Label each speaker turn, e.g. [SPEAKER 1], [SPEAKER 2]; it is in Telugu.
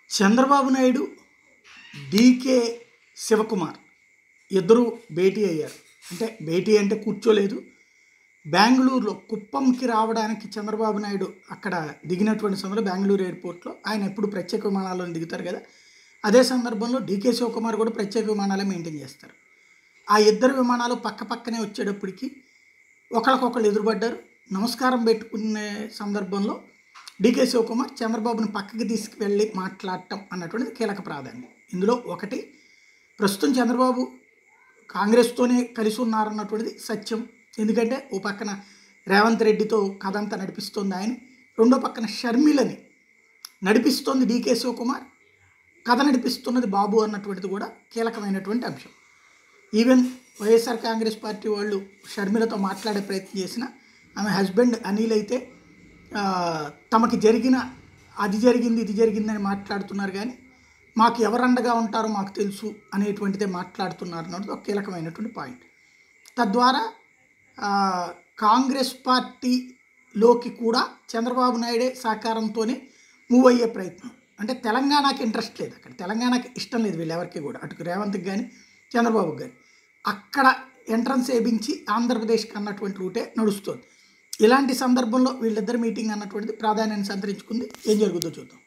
[SPEAKER 1] చంద్రబాబు నాయుడు, డీకే శివకుమార్ ఇద్దరు భేటీ అయ్యారు. అంటే భేటీ అంటే కూర్చోలేదు. బెంగళూరులో కుప్పంకి రావడానికి చంద్రబాబు నాయుడు అక్కడ దిగినటువంటి సమయంలో బెంగళూరు ఎయిర్పోర్ట్లో ఆయన ఎప్పుడు ప్రత్యేక విమానాల్లో దిగుతారు కదా, అదే సందర్భంలో డీకే శివకుమార్ కూడా ప్రత్యేక విమానాలే మెయింటైన్ చేస్తారు. ఆ ఇద్దరు విమానాలు పక్క పక్కనే వచ్చేటప్పటికి ఒకళ్ళకొకళ్ళు ఎదురుపడ్డారు. నమస్కారం పెట్టుకునే సందర్భంలో డీకే శివకుమార్ చంద్రబాబుని పక్కకి తీసుకువెళ్ళి మాట్లాడటం అన్నటువంటిది కీలక ప్రాధాన్యం. ఇందులో ఒకటి, ప్రస్తుతం చంద్రబాబు కాంగ్రెస్తోనే కలిసి ఉన్నారన్నటువంటిది సత్యం. ఎందుకంటే ఓ పక్కన రేవంత్ రెడ్డితో కథ అంతా నడిపిస్తోంది ఆయన, రెండో పక్కన షర్మిలని నడిపిస్తోంది డీకే శివకుమార్, కథ నడిపిస్తున్నది బాబు అన్నటువంటిది కూడా కీలకమైనటువంటి అంశం. ఈవెన్ వైఎస్ఆర్ కాంగ్రెస్ పార్టీ వాళ్ళు షర్మిలతో మాట్లాడే ప్రయత్నం చేసిన ఆమె హస్బెండ్ అనిల్ అయితే తమకి జరిగిన అది జరిగింది ఇది జరిగిందని మాట్లాడుతున్నారు, కానీ మాకు ఎవరండగా ఉంటారో మాకు తెలుసు అనేటువంటిదే మాట్లాడుతున్నారు అన్నది ఒక కీలకమైనటువంటి పాయింట్. తద్వారా కాంగ్రెస్ పార్టీలోకి కూడా చంద్రబాబు నాయుడే సహకారంతోనే మూవ్ అయ్యే ప్రయత్నం. అంటే తెలంగాణకి ఇంట్రెస్ట్ లేదు, అక్కడ తెలంగాణకి ఇష్టం లేదు వీళ్ళెవరికి కూడా, అటు రేవంత్కి కానీ చంద్రబాబుకి కానీ. అక్కడ ఎంట్రన్స్ వేయించి ఆంధ్రప్రదేశ్కి అన్నటువంటి రూటే నడుస్తుంది. ఇలాంటి సందర్భంలో వీళ్ళిద్దరు మీటింగ్ అన్నటువంటిది ప్రాధాన్యాన్ని సంతరించుకుంది. ఏం జరుగుతుందో చూద్దాం.